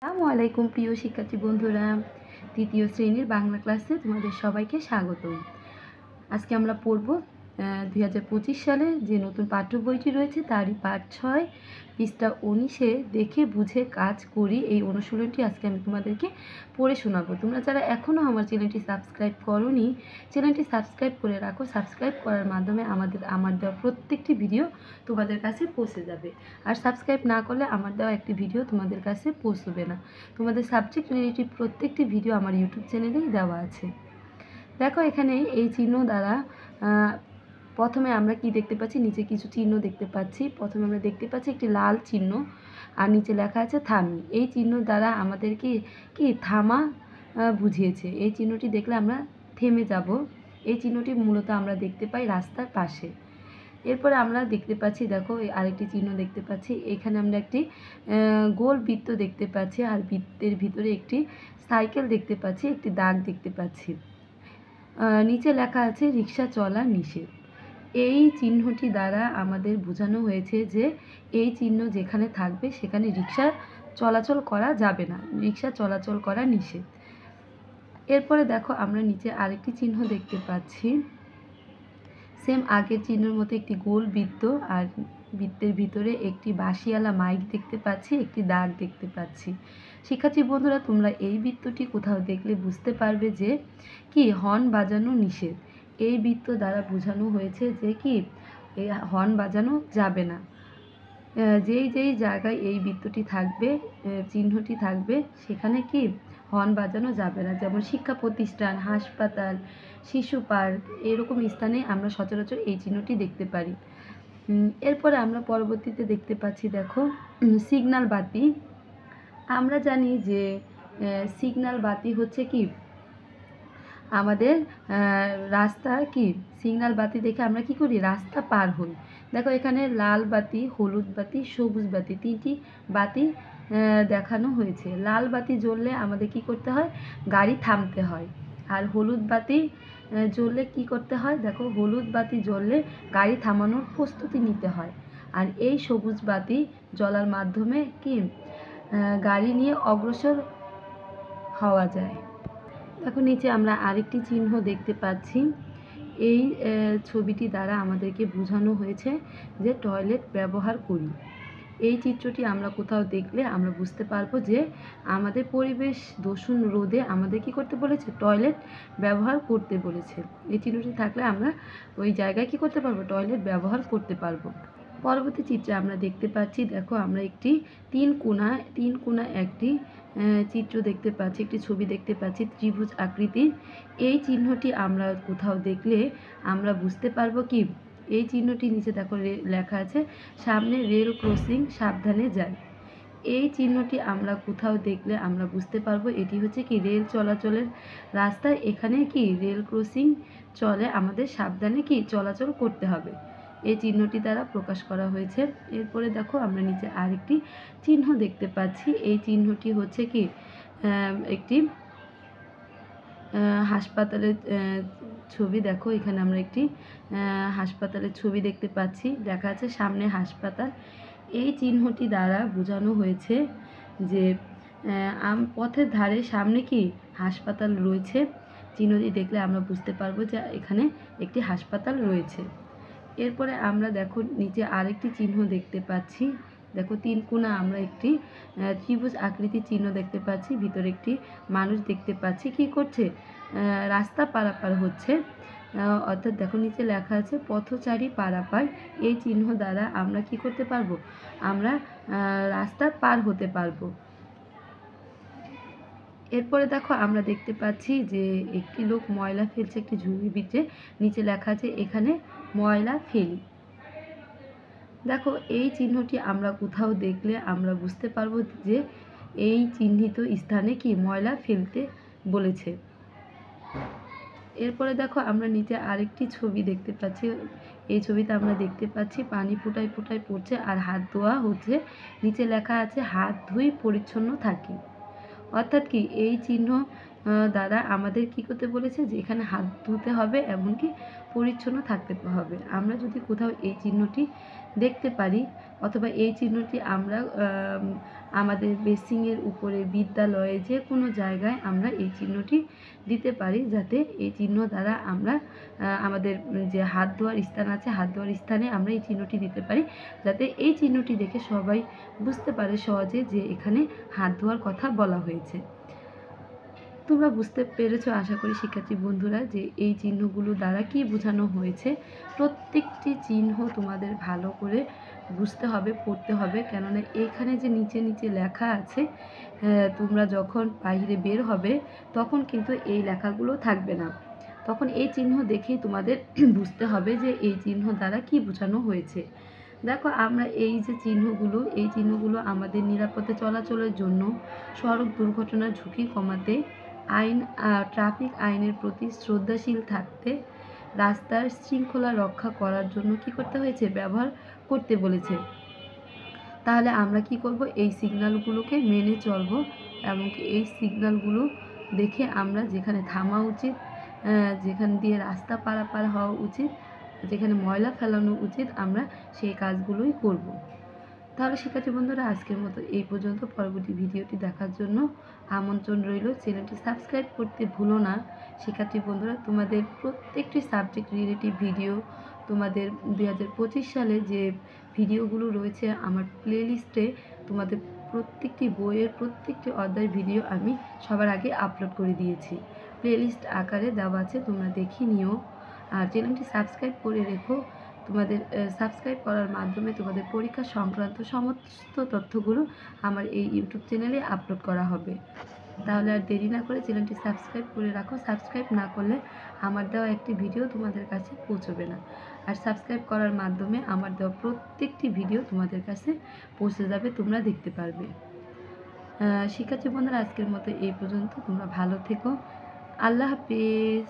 আসসালামু আলাইকুম প্রিয় শিক্ষার্থী বন্ধুরা, তৃতীয় শ্রেণীর বাংলা ক্লাসে তোমাদের সবাইকে স্বাগতম। আজকে আমরা পড়ব 2025 সালে যে নতুন পাঠ্য বইটি রয়েছে তারই পাঠ 6 পৃষ্ঠা 19-এ দেখে বুঝে কাজ করি এই অনুশীলনটি আজকে আমি তোমাদেরকে পড়ে শোনাবো। তোমরা যারা এখনও আমার চ্যানেলটি সাবস্ক্রাইব করোনি, চ্যানেলটি সাবস্ক্রাইব করে রাখো। সাবস্ক্রাইব করার মাধ্যমে আমার দেওয়া প্রত্যেকটি ভিডিও তোমাদের কাছে পৌঁছে যাবে। আর সাবস্ক্রাইব না করলে আমার দেওয়া একটি ভিডিও তোমাদের কাছে পৌঁছবে না। তোমাদের সাবজেক্ট রিলেটেড প্রত্যেকটি ভিডিও আমার ইউটিউব চ্যানেলেই দেওয়া আছে। দেখো এখানে এই চিহ্ন দ্বারা প্রথমে আমরা কি দেখতে পাচ্ছি, নিচে কিছু চিহ্ন দেখতে পাচ্ছি। প্রথমে আমরা দেখতে পাচ্ছি একটি লাল চিহ্ন আর নিচে লেখা আছে থামি। এই চিহ্ন দ্বারা আমাদেরকে কি থামা বুঝিয়েছে। এই চিহ্নটি দেখলে আমরা থেমে যাব। এই চিহ্নটি মূলত আমরা দেখতে পাই রাস্তার পাশে। এরপরে আমরা দেখতে পাচ্ছি, দেখো আরেকটি চিহ্ন দেখতে পাচ্ছি। এখানে আমরা একটি গোল বৃত্ত দেখতে পাচ্ছি আর বৃত্তের ভিতরে একটি সাইকেল দেখতে পাচ্ছি, একটি দাগ দেখতে পাচ্ছি। নিচে লেখা আছে রিক্সা চলা নিষেধ। এই চিহ্নটি দ্বারা আমাদের বোঝানো হয়েছে যে এই চিহ্ন যেখানে থাকবে সেখানে রিক্সা চলাচল করা যাবে না, রিক্সা চলাচল করা নিষেধ। এরপরে দেখো আমরা নিচে আরেকটি চিহ্ন দেখতে পাচ্ছি, সেম আগের চিহ্নের মতো একটি গোল বৃত্ত আর বৃত্তের ভিতরে একটি বাঁশিওয়ালা মাইক দেখতে পাচ্ছি, একটি দাগ দেখতে পাচ্ছি। শিক্ষার্থী বন্ধুরা, তোমরা এই বৃত্তটি কোথাও দেখলে বুঝতে পারবে যে কি হর্ন বাজানো নিষেধ। এই বৃত্ত দ্বারা বোঝানো হয়েছে যে কি এই হর্ন বাজানো যাবে না। যেই যেই জায়গায় এই বৃত্তটি থাকবে, চিহ্নটি থাকবে, সেখানে কি হর্ন বাজানো যাবে না। যেমন শিক্ষা প্রতিষ্ঠান, হাসপাতাল, শিশু পার্ক, এরকম স্থানে আমরা সচরাচর এই চিহ্নটি দেখতে পারি। এরপরে আমরা পরবর্তীতে দেখতে পাচ্ছি, দেখো সিগন্যাল বাতি। আমরা জানি যে সিগন্যাল বাতি হচ্ছে কি আমাদের রাস্তা কি সিগন্যাল বাতি দেখে আমরা কি করি, রাস্তা পার হই। দেখো এখানে লাল বাতি, হলুদ বাতি, সবুজ বাতি, তিনটি বাতি দেখানো হয়েছে। লাল বাতি জ্বললে আমাদের কি করতে হয়, গাড়ি থামতে হয়। আর হলুদ বাতি জ্বললে কি করতে হয়, দেখো হলুদ বাতি জ্বললে গাড়ি থামানোর প্রস্তুতি নিতে হয়। আর এই সবুজ বাতি জ্বলার মাধ্যমে কি গাড়ি নিয়ে অগ্রসর হওয়া যায়। দেখো নিচে আমরা আরেকটি চিহ্ন দেখতে পাচ্ছি। এই ছবিটি দ্বারা আমাদেরকে বোঝানো হয়েছে যে টয়লেট ব্যবহার করি। এই চিত্রটি আমরা কোথাও দেখলে আমরা বুঝতে পারবো যে আমাদের পরিবেশ দূষণ রোধে আমাদের কি করতে বলেছে, টয়লেট ব্যবহার করতে বলেছে। এই চিহ্নটি থাকলে আমরা ওই জায়গায় কি করতে পারবো, টয়লেট ব্যবহার করতে পারবো। পরবর্তী চিত্রে আমরা দেখতে পাচ্ছি, দেখো আমরা একটি তিন কোণা একটি চিত্র দেখতে পাচ্ছি, একটি ছবি দেখতে পাচ্ছি ত্রিভুজ আকৃতির। এই চিহ্নটি আমরা কোথাও দেখলে আমরা বুঝতে পারবো কি, এই চিহ্নটি নিচে দেখো লেখা আছে সামনে রেল ক্রসিং, সাবধানে যায়। এই চিহ্নটি আমরা কোথাও দেখলে আমরা বুঝতে পারবো এটি হচ্ছে কি রেল চলাচলের রাস্তায়, এখানে কি রেল ক্রসিং চলে, আমাদের সাবধানে কি চলাচল করতে হবে। এই চিহ্নটি দ্বারা প্রকাশ করা হয়েছে। এরপরে দেখো আমরা নিচে আরেকটি চিহ্ন দেখতে পাচ্ছি। এই চিহ্নটি হচ্ছে কি একটি হাসপাতালের ছবি। দেখো এখানে আমরা একটি হাসপাতালের ছবি দেখতে পাচ্ছি, লেখা আছে সামনে হাসপাতাল। এই চিহ্নটি দ্বারা বোঝানো হয়েছে যে পথের ধারে সামনে কি হাসপাতাল রয়েছে। চিহ্নটি দেখলে আমরা বুঝতে পারবো যে এখানে একটি হাসপাতাল রয়েছে। এরপরে আমরা দেখো নিচে আরেকটি চিহ্ন দেখতে পাচ্ছি। দেখো তিন কোণা আমরা একটি ত্রিভুজ আকৃতির চিহ্ন দেখতে পাচ্ছি, ভিতরে একটি মানুষ দেখতে পাচ্ছি কি করছে, রাস্তা পারাপার হচ্ছে। অর্থাৎ দেখো নিচে লেখা আছে পথচারী পারাপার। এই চিহ্ন দ্বারা আমরা কি করতে পারবো, আমরা রাস্তা পার হতে পারবো। এরপরে দেখো আমরা দেখতে পাচ্ছি যে একটি লোক ময়লা ফেলছে একটি ঝুড়ির ভিতরে, নিচে লেখা আছে এখানে ময়লা ফেলি। দেখো এই চিহ্নটি আমরা কোথাও দেখলে আমরা বুঝতে পারবো যে এই চিহ্নিত স্থানে কি ময়লা ফেলতে বলেছে। এরপরে দেখো আমরা নিচে আরেকটি ছবি দেখতে পাচ্ছি। এই ছবিতে আমরা দেখতে পাচ্ছি পানি ফোঁটায় ফোঁটায় পড়ছে আর হাত ধোয়া হচ্ছে। নিচে লেখা আছে হাত ধুই পরিচ্ছন্ন থাকি। অর্থাৎ কি এই চিহ্ন দ্বারা আমাদের কি করতে বলেছে, যে এখানে হাত ধুতে হবে, এমনকি পরিচ্ছন্ন থাকতে হবে। আমরা যদি কোথাও এই চিহ্নটি দেখতে পারি অথবা এই চিহ্নটি আমরা আমাদের বেসিংয়ের উপরে, বিদ্যালয়ে, যে কোনো জায়গায় আমরা এই চিহ্নটি দিতে পারি, যাতে এই চিহ্ন দ্বারা আমরা আমাদের যে হাত ধোয়ার স্থান আছে, হাত ধোয়ার স্থানে আমরা এই চিহ্নটি দিতে পারি, যাতে এই চিহ্নটি দেখে সবাই বুঝতে পারে সহজে যে এখানে হাত ধোয়ার কথা বলা হয়েছে। তোমরা বুঝতে পেরেছো আশা করি শিক্ষার্থী বন্ধুরা যে এই চিহ্নগুলো দ্বারা কি বোঝানো হয়েছে। প্রত্যেকটি চিহ্ন তোমাদের ভালো করে বুঝতে হবে, পড়তে হবে, কেননা এখানে যে নিচে নিচে লেখা আছে, তোমরা যখন বাইরে বের হবে তখন কিন্তু এই লেখাগুলো থাকবে না। তখন এই চিহ্ন দেখেই তোমাদের বুঝতে হবে যে এই চিহ্ন দ্বারা কি বোঝানো হয়েছে। দেখো, আমরা এই যে চিহ্নগুলো, এই চিহ্নগুলো আমাদের নিরাপদে চলাচলের জন্য, সড়ক দুর্ঘটনার ঝুঁকি কমাতে, ট্রাফিক আইনের প্রতি শ্রদ্ধাশীল থাকতে, রাস্তার শৃঙ্খলা রক্ষা করার জন্য কি করতে হয়েছে, ব্যবহার করতে বলেছে। তাহলে আমরা কি করব, এই সিগন্যালগুলোকে মেনে চলব এবং এই সিগন্যালগুলো দেখে আমরা যেখানে থামা উচিত, যেখান দিয়ে রাস্তা পারাপার হওয়া উচিত, যেখানে ময়লা ফেলানো উচিত, আমরা সেই কাজগুলোই করব। তাহলে শিক্ষার্থী বন্ধুরা, আজকের মতো এই পর্যন্ত। পরবর্তী ভিডিওটি দেখার জন্য আমন্ত্রণ রইল। চ্যানেলটি সাবস্ক্রাইব করতে ভুলো না। শিক্ষার্থী বন্ধুরা, তোমাদের প্রত্যেকটি সাবজেক্ট রিলেটিভ ভিডিও, তোমাদের 2025 সালে যে ভিডিওগুলো রয়েছে আমার প্লেলিস্টে, তোমাদের প্রত্যেকটি বইয়ের প্রত্যেকটি অধ্যায়ের ভিডিও আমি সবার আগে আপলোড করে দিয়েছি। প্লেলিস্ট আকারে দেওয়া আছে, তোমরা দেখে নিও। আর চ্যানেলটি সাবস্ক্রাইব করে রেখো। তোমাদের সাবস্ক্রাইব করার মাধ্যমে তোমাদের পরীক্ষা সংক্রান্ত সমস্ত তথ্যগুলো আমার এই ইউটিউব চ্যানেলে আপলোড করা হবে। তাহলে আর দেরি না করে চ্যানেলটি সাবস্ক্রাইব করে রাখো। সাবস্ক্রাইব না করলে আমার দেওয়া একটি ভিডিও তোমাদের কাছে পৌঁছবে না। আর সাবস্ক্রাইব করার মাধ্যমে আমার দেওয়া প্রত্যেকটি ভিডিও তোমাদের কাছে পৌঁছে যাবে, তোমরা দেখতে পারবে। শিক্ষার্থী বন্ধুরা, আজকের মতো এই পর্যন্ত। তোমরা ভালো থেকো। আল্লাহ হাফেজ।